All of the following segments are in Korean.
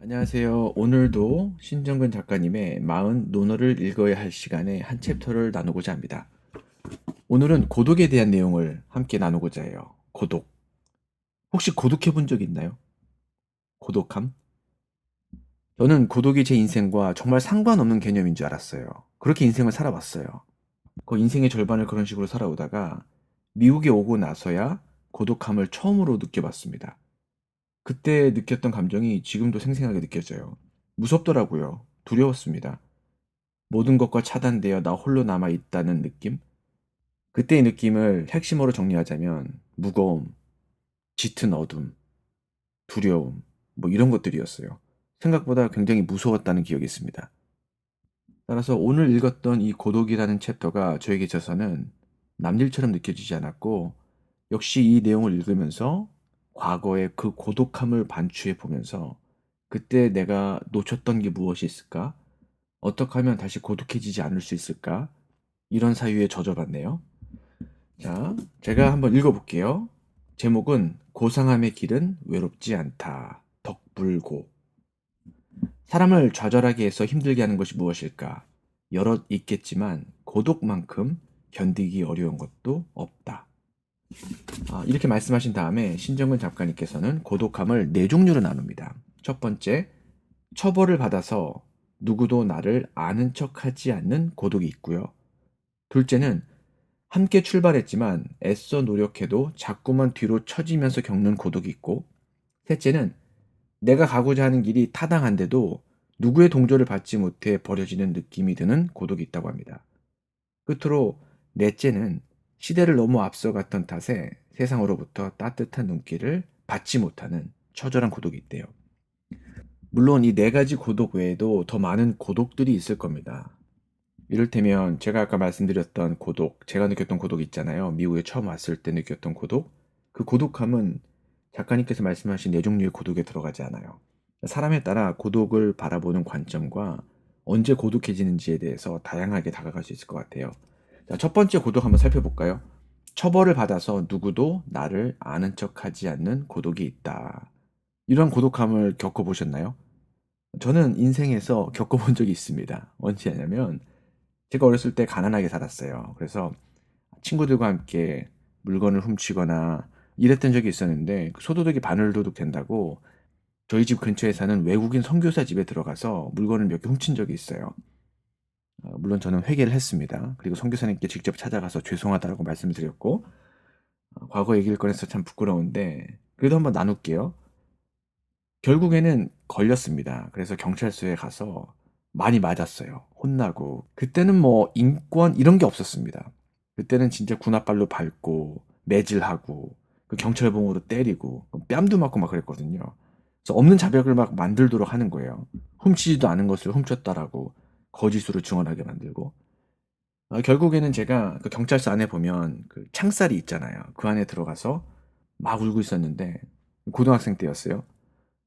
안녕하세요. 오늘도 신정근 작가님의 40 논어를 읽어야 할 시간에 한 챕터를 나누고자 합니다. 오늘은 고독에 대한 내용을 함께 나누고자 해요. 고독. 혹시 고독해 본 적 있나요? 고독함? 저는 고독이 제 인생과 정말 상관없는 개념인 줄 알았어요. 그렇게 인생을 살아왔어요. 그 인생의 절반을 그런 식으로 살아오다가 미국에 오고 나서야 고독함을 처음으로 느껴봤습니다. 그때 느꼈던 감정이 지금도 생생하게 느껴져요. 무섭더라고요. 두려웠습니다. 모든 것과 차단되어 나 홀로 남아 있다는 느낌? 그때의 느낌을 핵심으로 정리하자면 무거움, 짙은 어둠, 두려움, 뭐 이런 것들이었어요. 생각보다 굉장히 무서웠다는 기억이 있습니다. 따라서 오늘 읽었던 이 고독이라는 챕터가 저에게 있어서는 남일처럼 느껴지지 않았고, 역시 이 내용을 읽으면서 과거의 그 고독함을 반추해 보면서 그때 내가 놓쳤던 게 무엇이 있을까? 어떻게 하면 다시 고독해지지 않을 수 있을까? 이런 사유에 젖어봤네요. 자, 제가 한번 읽어볼게요. 제목은 고상함의 길은 외롭지 않다. 덕불고. 사람을 좌절하게 해서 힘들게 하는 것이 무엇일까? 여럿 있겠지만 고독만큼 견디기 어려운 것도 없다. 이렇게 말씀하신 다음에 신정근 작가님께서는 고독함을 네 종류로 나눕니다. 첫 번째, 처벌을 받아서 누구도 나를 아는 척하지 않는 고독이 있고요. 둘째는 함께 출발했지만 애써 노력해도 자꾸만 뒤로 처지면서 겪는 고독이 있고, 셋째는 내가 가고자 하는 길이 타당한데도 누구의 동조를 받지 못해 버려지는 느낌이 드는 고독이 있다고 합니다. 끝으로 넷째는 시대를 너무 앞서갔던 탓에 세상으로부터 따뜻한 눈길을 받지 못하는 처절한 고독이 있대요. 물론 이 네 가지 고독 외에도 더 많은 고독들이 있을 겁니다. 이를테면 제가 아까 말씀드렸던 고독, 제가 느꼈던 고독 있잖아요. 미국에 처음 왔을 때 느꼈던 고독. 그 고독함은 작가님께서 말씀하신 네 종류의 고독에 들어가지 않아요. 사람에 따라 고독을 바라보는 관점과 언제 고독해지는지에 대해서 다양하게 다가갈 수 있을 것 같아요. 자, 첫 번째 고독 한번 살펴볼까요? 처벌을 받아서 누구도 나를 아는 척하지 않는 고독이 있다. 이런 고독함을 겪어보셨나요? 저는 인생에서 겪어본 적이 있습니다. 언제냐면 제가 어렸을 때 가난하게 살았어요. 그래서 친구들과 함께 물건을 훔치거나 이랬던 적이 있었는데, 그 소도둑이 바늘도둑 된다고 저희 집 근처에 사는 외국인 선교사 집에 들어가서 물건을 몇 개 훔친 적이 있어요. 물론 저는 회개를 했습니다. 그리고 선교사님께 직접 찾아가서 죄송하다고 말씀을 드렸고, 과거 얘기를 꺼내서 참 부끄러운데 그래도 한번 나눌게요. 결국에는 걸렸습니다. 그래서 경찰서에 가서 많이 맞았어요. 혼나고. 그때는 뭐 인권 이런 게 없었습니다. 그때는 진짜 군홧발로 밟고 매질하고 그 경찰봉으로 때리고 뺨도 맞고 막 그랬거든요. 그래서 없는 자백을 막 만들도록 하는 거예요. 훔치지도 않은 것을 훔쳤다라고 거짓으로 증언하게 만들고. 결국에는 제가 그 경찰서 안에 보면 그 창살이 있잖아요. 그 안에 들어가서 막 울고 있었는데, 고등학생 때였어요.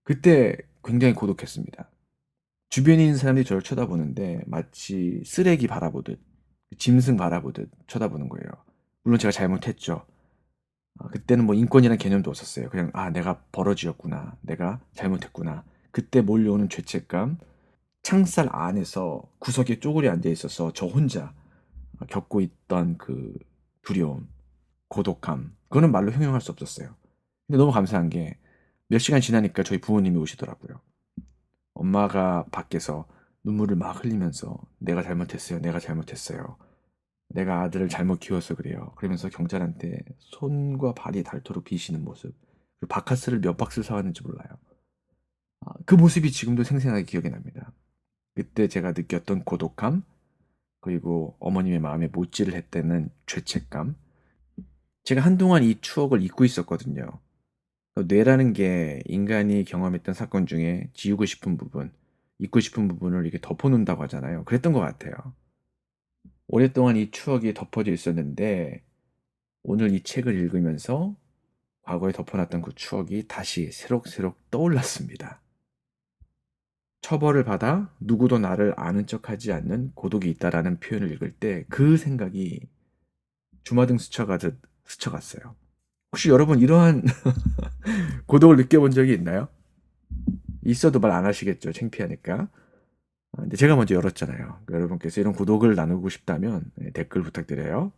그때 굉장히 고독했습니다. 주변에 있는 사람들이 저를 쳐다보는데 마치 쓰레기 바라보듯, 짐승 바라보듯 쳐다보는 거예요. 물론 제가 잘못했죠. 그때는 뭐 인권이라는 개념도 없었어요. 그냥 내가 버러지였구나, 내가 잘못했구나. 그때 몰려오는 죄책감, 창살 안에서 구석에 쪼그려 앉아 있어서 저 혼자 겪고 있던 그 두려움, 고독함, 그거는 말로 형용할 수 없었어요. 근데 너무 감사한 게 몇 시간 지나니까 저희 부모님이 오시더라고요. 엄마가 밖에서 눈물을 막 흘리면서 내가 잘못했어요. 내가 잘못했어요. 내가 아들을 잘못 키워서 그래요. 그러면서 경찰한테 손과 발이 닳도록 비시는 모습. 그리고 바카스를 몇 박스 사왔는지 몰라요. 그 모습이 지금도 생생하게 기억이 납니다. 그때 제가 느꼈던 고독함, 그리고 어머님의 마음에 못질을 했다는 죄책감. 제가 한동안 이 추억을 잊고 있었거든요. 뇌라는 게 인간이 경험했던 사건 중에 지우고 싶은 부분, 잊고 싶은 부분을 이렇게 덮어놓는다고 하잖아요. 그랬던 것 같아요. 오랫동안 이 추억이 덮어져 있었는데, 오늘 이 책을 읽으면서 과거에 덮어놨던 그 추억이 다시 새록새록 떠올랐습니다. 처벌을 받아 누구도 나를 아는 척하지 않는 고독이 있다라는 표현을 읽을 때 그 생각이 주마등 스쳐가듯 스쳐갔어요. 혹시 여러분 이러한 고독을 느껴본 적이 있나요? 있어도 말 안 하시겠죠. 창피하니까. 근데 제가 먼저 열었잖아요. 여러분께서 이런 고독을 나누고 싶다면 댓글 부탁드려요.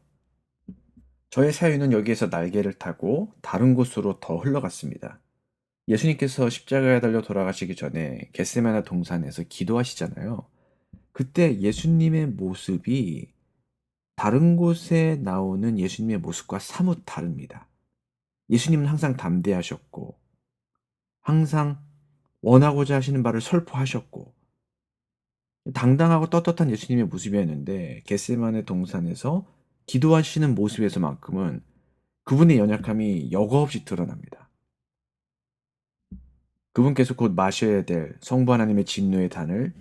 저의 사유는 여기에서 날개를 타고 다른 곳으로 더 흘러갔습니다. 예수님께서 십자가에 달려 돌아가시기 전에 겟세마네 동산에서 기도하시잖아요. 그때 예수님의 모습이 다른 곳에 나오는 예수님의 모습과 사뭇 다릅니다. 예수님은 항상 담대하셨고, 항상 원하고자 하시는 바를 설포하셨고, 당당하고 떳떳한 예수님의 모습이었는데, 겟세마네 동산에서 기도하시는 모습에서만큼은 그분의 연약함이 여과없이 드러납니다. 그분께서 곧 마셔야 될 성부 하나님의 진노의 단을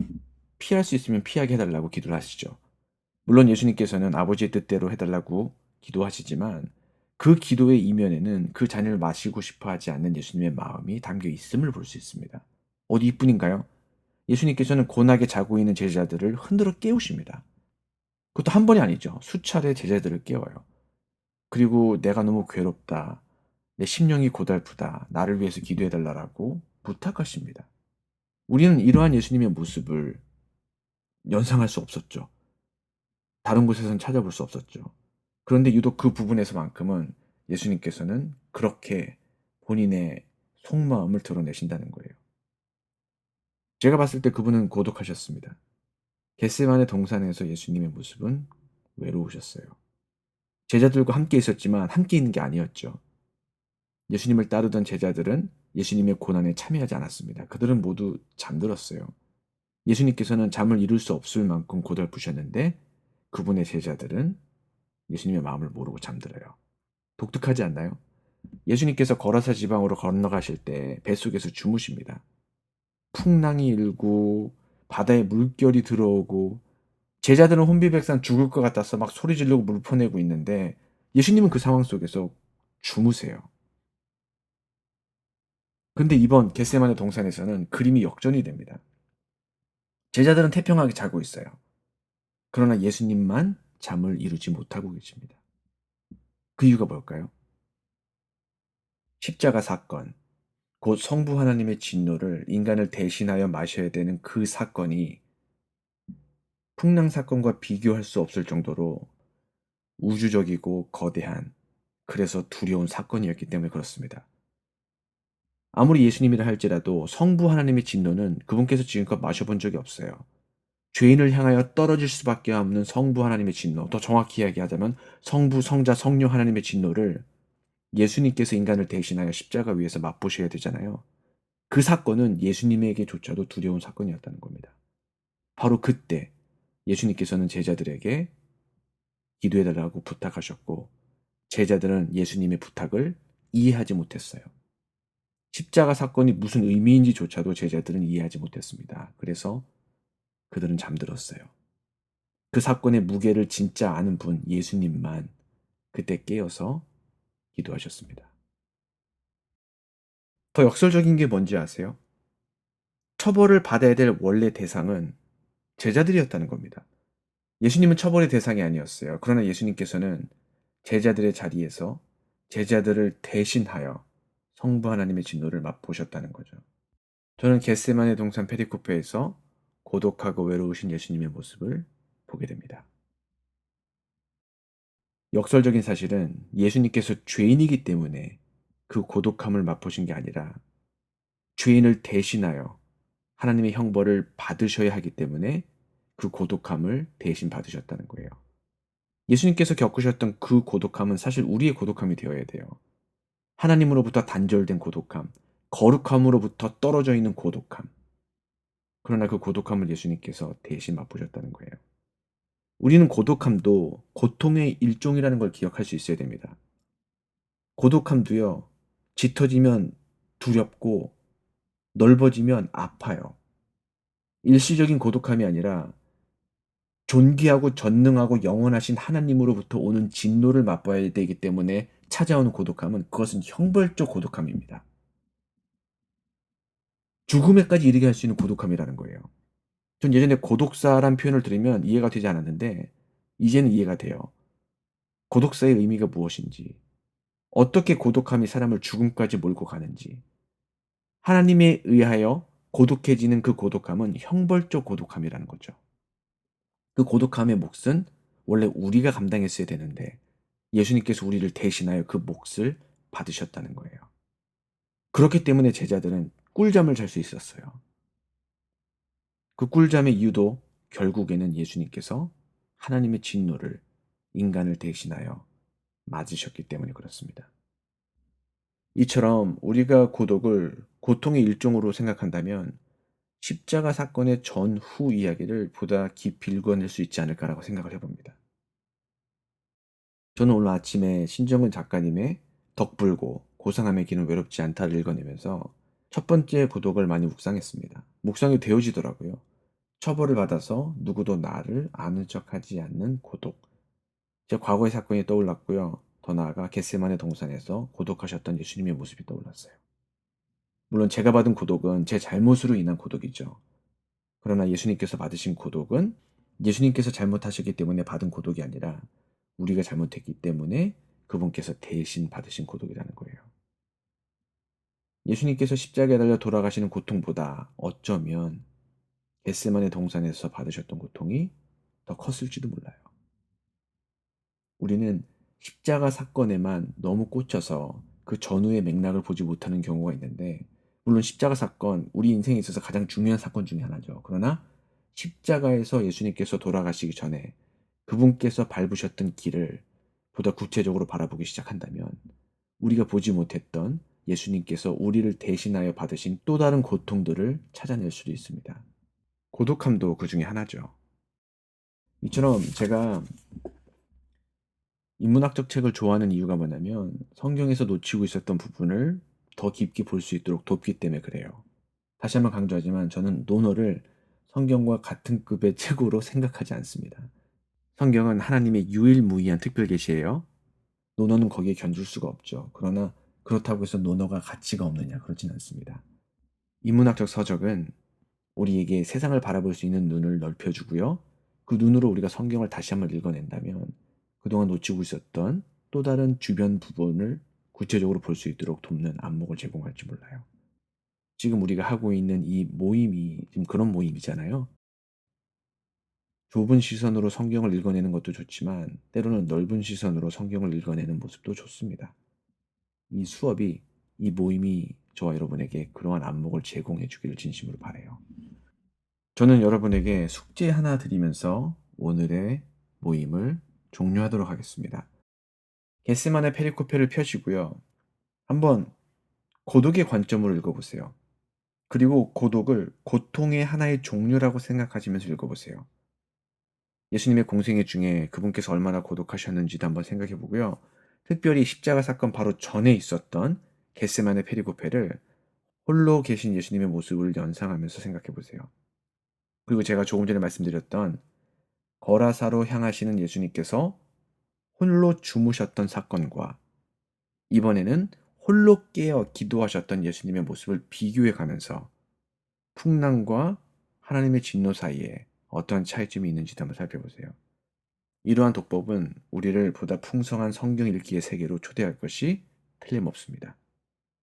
피할 수 있으면 피하게 해달라고 기도를 하시죠. 물론 예수님께서는 아버지의 뜻대로 해달라고 기도하시지만 그 기도의 이면에는 그 잔을 마시고 싶어 하지 않는 예수님의 마음이 담겨 있음을 볼 수 있습니다. 어디 이뿐인가요? 예수님께서는 고나게 자고 있는 제자들을 흔들어 깨우십니다. 그것도 한 번이 아니죠. 수차례 제자들을 깨워요. 그리고 내가 너무 괴롭다. 내 심령이 고달프다. 나를 위해서 기도해달라고 부탁하십니다. 우리는 이러한 예수님의 모습을 연상할 수 없었죠. 다른 곳에서는 찾아볼 수 없었죠. 그런데 유독 그 부분에서만큼은 예수님께서는 그렇게 본인의 속마음을 드러내신다는 거예요. 제가 봤을 때 그분은 고독하셨습니다. 겟세마네 동산에서 예수님의 모습은 외로우셨어요. 제자들과 함께 있었지만 함께 있는 게 아니었죠. 예수님을 따르던 제자들은 예수님의 고난에 참여하지 않았습니다. 그들은 모두 잠들었어요. 예수님께서는 잠을 이룰 수 없을 만큼 고달프셨는데 그분의 제자들은 예수님의 마음을 모르고 잠들어요. 독특하지 않나요? 예수님께서 거라사 지방으로 건너가실 때 뱃속에서 주무십니다. 풍랑이 일고 바다에 물결이 들어오고 제자들은 혼비백산 죽을 것 같아서 막 소리 지르고 물 퍼내고 있는데 예수님은 그 상황 속에서 주무세요. 근데 이번 겟세마네 동산에서는 그림이 역전이 됩니다. 제자들은 태평하게 자고 있어요. 그러나 예수님만 잠을 이루지 못하고 계십니다. 그 이유가 뭘까요? 십자가 사건, 곧 성부 하나님의 진노를 인간을 대신하여 마셔야 되는 그 사건이 풍랑 사건과 비교할 수 없을 정도로 우주적이고 거대한, 그래서 두려운 사건이었기 때문에 그렇습니다. 아무리 예수님이라 할지라도 성부 하나님의 진노는 그분께서 지금껏 마셔본 적이 없어요. 죄인을 향하여 떨어질 수밖에 없는 성부 하나님의 진노, 더 정확히 이야기하자면 성부, 성자, 성령 하나님의 진노를 예수님께서 인간을 대신하여 십자가 위에서 맛보셔야 되잖아요. 그 사건은 예수님에게조차도 두려운 사건이었다는 겁니다. 바로 그때 예수님께서는 제자들에게 기도해달라고 부탁하셨고 제자들은 예수님의 부탁을 이해하지 못했어요. 십자가 사건이 무슨 의미인지조차도 제자들은 이해하지 못했습니다. 그래서 그들은 잠들었어요. 그 사건의 무게를 진짜 아는 분 예수님만 그때 깨어서 기도하셨습니다. 더 역설적인 게 뭔지 아세요? 처벌을 받아야 될 원래 대상은 제자들이었다는 겁니다. 예수님은 처벌의 대상이 아니었어요. 그러나 예수님께서는 제자들의 자리에서 제자들을 대신하여 성부 하나님의 진노를 맛보셨다는 거죠. 저는 겟세마네 동산 페리코페에서 고독하고 외로우신 예수님의 모습을 보게 됩니다. 역설적인 사실은 예수님께서 죄인이기 때문에 그 고독함을 맛보신 게 아니라 죄인을 대신하여 하나님의 형벌을 받으셔야 하기 때문에 그 고독함을 대신 받으셨다는 거예요. 예수님께서 겪으셨던 그 고독함은 사실 우리의 고독함이 되어야 돼요. 하나님으로부터 단절된 고독함, 거룩함으로부터 떨어져 있는 고독함. 그러나 그 고독함을 예수님께서 대신 맛보셨다는 거예요. 우리는 고독함도 고통의 일종이라는 걸 기억할 수 있어야 됩니다. 고독함도요, 짙어지면 두렵고 넓어지면 아파요. 일시적인 고독함이 아니라 존귀하고 전능하고 영원하신 하나님으로부터 오는 진노를 맛봐야 되기 때문에 찾아오는 고독함은 그것은 형벌적 고독함입니다. 죽음에까지 이르게 할 수 있는 고독함이라는 거예요. 전 예전에 고독사란 표현을 들으면 이해가 되지 않았는데 이제는 이해가 돼요. 고독사의 의미가 무엇인지, 어떻게 고독함이 사람을 죽음까지 몰고 가는지, 하나님에 의하여 고독해지는 그 고독함은 형벌적 고독함이라는 거죠. 그 고독함의 몫은 원래 우리가 감당했어야 되는데 예수님께서 우리를 대신하여 그 몫을 받으셨다는 거예요. 그렇기 때문에 제자들은 꿀잠을 잘 수 있었어요. 그 꿀잠의 이유도 결국에는 예수님께서 하나님의 진노를 인간을 대신하여 맞으셨기 때문에 그렇습니다. 이처럼 우리가 고독을 고통의 일종으로 생각한다면 십자가 사건의 전후 이야기를 보다 깊이 읽어낼 수 있지 않을까라고 생각을 해봅니다. 저는 오늘 아침에 신정은 작가님의 덕불고 고상함의 길은 외롭지 않다를 읽어내면서 첫 번째 고독을 많이 묵상했습니다. 묵상이 되어지더라고요. 처벌을 받아서 누구도 나를 아는 척하지 않는 고독. 제 과거의 사건이 떠올랐고요. 더 나아가 겟세마네 동산에서 고독하셨던 예수님의 모습이 떠올랐어요. 물론 제가 받은 고독은 제 잘못으로 인한 고독이죠. 그러나 예수님께서 받으신 고독은 예수님께서 잘못하셨기 때문에 받은 고독이 아니라 우리가 잘못했기 때문에 그분께서 대신 받으신 고독이라는 거예요. 예수님께서 십자가에 달려 돌아가시는 고통보다 어쩌면 겟세마네 동산에서 받으셨던 고통이 더 컸을지도 몰라요. 우리는 십자가 사건에만 너무 꽂혀서 그 전후의 맥락을 보지 못하는 경우가 있는데, 물론 십자가 사건, 우리 인생에 있어서 가장 중요한 사건 중에 하나죠. 그러나 십자가에서 예수님께서 돌아가시기 전에 그분께서 밟으셨던 길을 보다 구체적으로 바라보기 시작한다면 우리가 보지 못했던 예수님께서 우리를 대신하여 받으신 또 다른 고통들을 찾아낼 수도 있습니다. 고독함도 그 중에 하나죠. 이처럼 제가 인문학적 책을 좋아하는 이유가 뭐냐면 성경에서 놓치고 있었던 부분을 더 깊게 볼 수 있도록 돕기 때문에 그래요. 다시 한번 강조하지만 저는 논어를 성경과 같은 급의 책으로 생각하지 않습니다. 성경은 하나님의 유일무이한 특별 계시예요. 논어는 거기에 견줄 수가 없죠. 그러나 그렇다고 해서 논어가 가치가 없느냐, 그렇진 않습니다. 인문학적 서적은 우리에게 세상을 바라볼 수 있는 눈을 넓혀주고요. 그 눈으로 우리가 성경을 다시 한번 읽어낸다면 그동안 놓치고 있었던 또 다른 주변 부분을 구체적으로 볼 수 있도록 돕는 안목을 제공할지 몰라요. 지금 우리가 하고 있는 이 모임이 지금 그런 모임이잖아요. 좁은 시선으로 성경을 읽어내는 것도 좋지만 때로는 넓은 시선으로 성경을 읽어내는 모습도 좋습니다. 이 수업이, 이 모임이 저와 여러분에게 그러한 안목을 제공해 주기를 진심으로 바라요. 저는 여러분에게 숙제 하나 드리면서 오늘의 모임을 종료하도록 하겠습니다. 겟세마네 페리코페를 펴시고요. 한번 고독의 관점으로 읽어보세요. 그리고 고독을 고통의 하나의 종류라고 생각하시면서 읽어보세요. 예수님의 공생애 중에 그분께서 얼마나 고독하셨는지도 한번 생각해 보고요. 특별히 십자가 사건 바로 전에 있었던 겟세마네 페리코페를 홀로 계신 예수님의 모습을 연상하면서 생각해 보세요. 그리고 제가 조금 전에 말씀드렸던 거라사로 향하시는 예수님께서 홀로 주무셨던 사건과 이번에는 홀로 깨어 기도하셨던 예수님의 모습을 비교해 가면서 풍랑과 하나님의 진노 사이에 어떠한 차이점이 있는지도 한번 살펴보세요. 이러한 독법은 우리를 보다 풍성한 성경 읽기의 세계로 초대할 것이 틀림없습니다.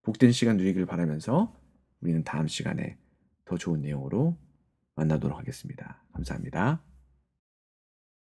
복된 시간 누리길 바라면서 우리는 다음 시간에 더 좋은 내용으로 만나도록 하겠습니다. 감사합니다.